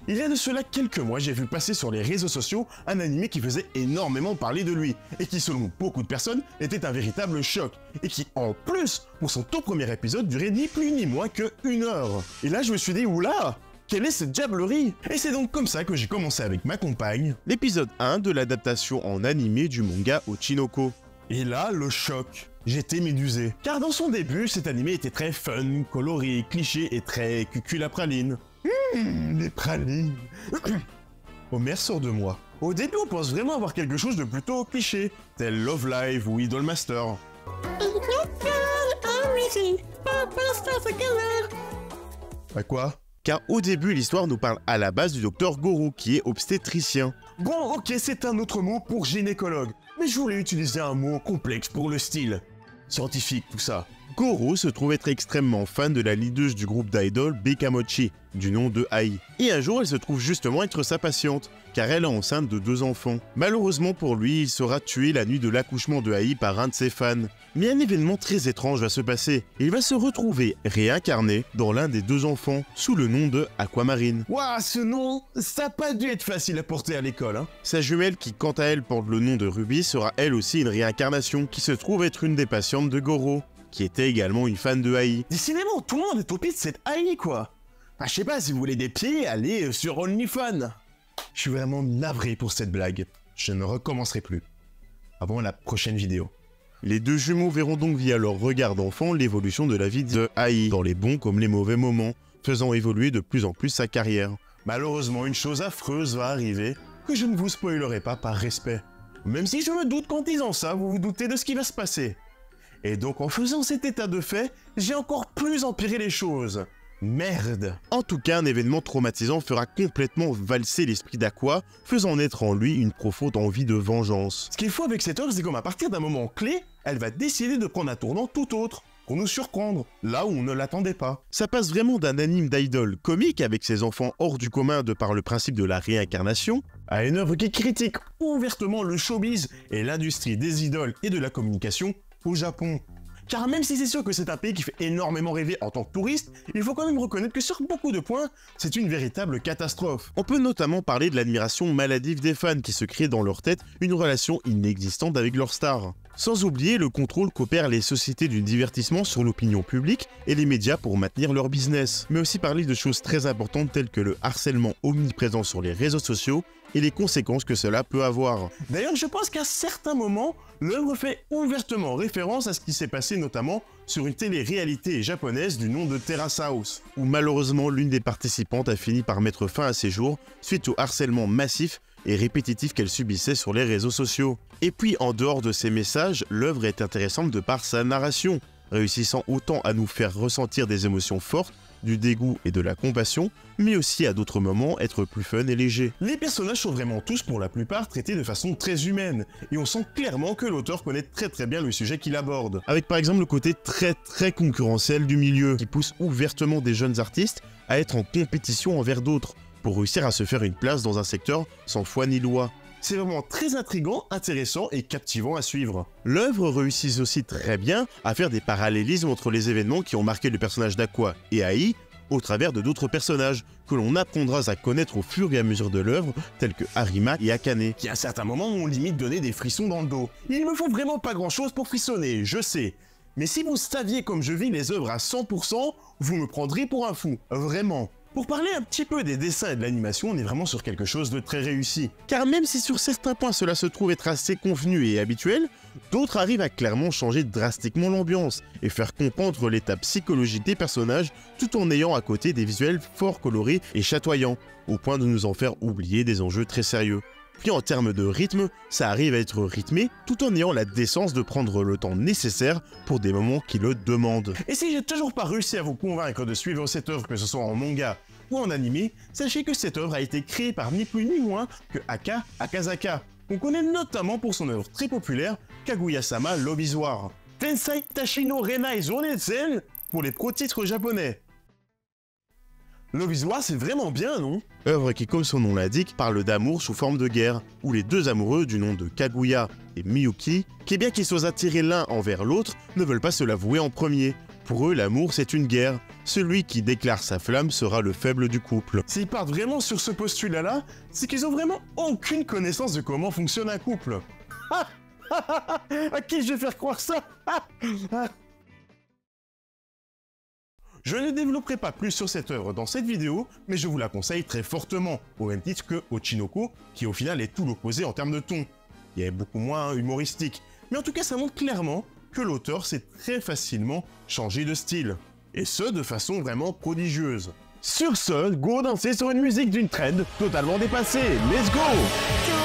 Il y a de cela quelques mois, j'ai vu passer sur les réseaux sociaux un animé qui faisait énormément parler de lui, et qui selon beaucoup de personnes était un véritable choc, et qui en plus, pour son tout premier épisode, durait ni plus ni moins que 1 heure. Et là je me suis dit, oula, quelle est cette diablerie? Et c'est donc comme ça que j'ai commencé avec ma compagne l'épisode 1 de l'adaptation en animé du manga Ochinoko. Et là, le choc. J'étais médusé. Car dans son début, cet animé était très fun, coloré, cliché et très cucul à praline. Les pralines. Homer sort de moi. Au début, on pense vraiment avoir quelque chose de plutôt cliché, tel Love Live ou Idolmaster. Bah quoi? Car au début, l'histoire nous parle à la base du docteur Goro, qui est obstétricien. Bon, ok, c'est un autre mot pour gynécologue, mais je voulais utiliser un mot complexe pour le style. Scientifique, tout ça. Goro se trouve être extrêmement fan de la leaduse du groupe d'idol Bekamochi, du nom de Ai. Et un jour, elle se trouve justement être sa patiente, car elle est enceinte de 2 enfants. Malheureusement pour lui, il sera tué la nuit de l'accouchement de Ai par un de ses fans. Mais un événement très étrange va se passer. Il va se retrouver réincarné dans l'un des 2 enfants, sous le nom de Aquamarine. Ouah, ce nom, ça a pas dû être facile à porter à l'école, hein. Sa jumelle, qui quant à elle porte le nom de Ruby, sera elle aussi une réincarnation, qui se trouve être une des patientes de Goro, qui était également une fan de Ai. Décidément, tout le monde est au pied de cette Ai, quoi. Enfin, je sais pas, si vous voulez des pieds, allez sur OnlyFans. Je suis vraiment navré pour cette blague. Je ne recommencerai plus. Avant la prochaine vidéo. Les 2 jumeaux verront donc via leur regard d'enfant l'évolution de la vie de Ai, dans les bons comme les mauvais moments, faisant évoluer de plus en plus sa carrière. Malheureusement, une chose affreuse va arriver, que je ne vous spoilerai pas par respect. Même si je me doute qu'en disant ça, vous vous doutez de ce qui va se passer. Et donc en faisant cet état de fait, j'ai encore plus empiré les choses. Merde. En tout cas, un événement traumatisant fera complètement valser l'esprit d'Aqua, faisant naître en lui une profonde envie de vengeance. Ce qu'il faut avec cette œuvre, c'est qu'à partir d'un moment clé, elle va décider de prendre un tournant tout autre, pour nous surprendre, là où on ne l'attendait pas. Ça passe vraiment d'un anime d'idol comique avec ses enfants hors du commun de par le principe de la réincarnation, à une œuvre qui critique ouvertement le showbiz et l'industrie des idoles et de la communication au Japon. Car même si c'est sûr que c'est un pays qui fait énormément rêver en tant que touriste, il faut quand même reconnaître que sur beaucoup de points, c'est une véritable catastrophe. On peut notamment parler de l'admiration maladive des fans qui se créent dans leur tête une relation inexistante avec leur star. Sans oublier le contrôle qu'opèrent les sociétés du divertissement sur l'opinion publique et les médias pour maintenir leur business. Mais aussi parler de choses très importantes telles que le harcèlement omniprésent sur les réseaux sociaux et les conséquences que cela peut avoir. D'ailleurs, je pense qu'à certains moments, l'œuvre fait ouvertement référence à ce qui s'est passé notamment sur une télé-réalité japonaise du nom de Terrace House, où malheureusement l'une des participantes a fini par mettre fin à ses jours suite au harcèlement massif et répétitif qu'elle subissait sur les réseaux sociaux. Et puis en dehors de ces messages, l'œuvre est intéressante de par sa narration, réussissant autant à nous faire ressentir des émotions fortes, du dégoût et de la compassion, mais aussi à d'autres moments être plus fun et léger. Les personnages sont vraiment tous pour la plupart traités de façon très humaine, et on sent clairement que l'auteur connaît très bien le sujet qu'il aborde. Avec par exemple le côté très concurrentiel du milieu, qui pousse ouvertement des jeunes artistes à être en compétition envers d'autres, pour réussir à se faire une place dans un secteur sans foi ni loi. C'est vraiment très intriguant, intéressant et captivant à suivre. L'œuvre réussit aussi très bien à faire des parallélismes entre les événements qui ont marqué le personnage d'Aqua et Ai, au travers de d'autres personnages que l'on apprendra à connaître au fur et à mesure de l'œuvre, tels que Harima et Akane. Qui à un certain moment m'ont limite donné des frissons dans le dos. Il me faut vraiment pas grand chose pour frissonner, je sais. Mais si vous saviez comme je vis les œuvres à 100%, vous me prendriez pour un fou, vraiment. Pour parler un petit peu des dessins et de l'animation, on est vraiment sur quelque chose de très réussi. Car même si sur certains points cela se trouve être assez convenu et habituel, d'autres arrivent à clairement changer drastiquement l'ambiance et faire comprendre l'état psychologique des personnages tout en ayant à côté des visuels fort colorés et chatoyants, au point de nous en faire oublier des enjeux très sérieux. Puis en termes de rythme, ça arrive à être rythmé tout en ayant la décence de prendre le temps nécessaire pour des moments qui le demandent. Et si j'ai toujours pas réussi à vous convaincre de suivre cette œuvre, que ce soit en manga ou en animé, sachez que cette œuvre a été créée par ni plus ni moins que Aka Akazaka, qu'on connaît notamment pour son œuvre très populaire Kaguya-sama Love is War. Tensai Tashino Renai Zonetsen pour les pro-titres japonais. Love is War, c'est vraiment bien, non? Œuvre qui, comme son nom l'indique, parle d'amour sous forme de guerre, où les 2 amoureux du nom de Kaguya et Miyuki, qui bien qu'ils soient attirés l'un envers l'autre, ne veulent pas se l'avouer en premier, Pour eux, l'amour c'est une guerre. Celui qui déclare sa flamme sera le faible du couple. S'ils partent vraiment sur ce postulat-là, c'est qu'ils ont vraiment aucune connaissance de comment fonctionne un couple. À qui je vais faire croire ça? Je ne développerai pas plus sur cette œuvre dans cette vidéo, mais je vous la conseille très fortement, au même titre que Ochinoko, qui au final est tout l'opposé en termes de ton. Il est beaucoup moins humoristique, mais en tout cas ça montre clairement que l'auteur sait très facilement changer de style. Et ce, de façon vraiment prodigieuse. Sur ce, go danser sur une musique d'une trend totalement dépassée. Let's go!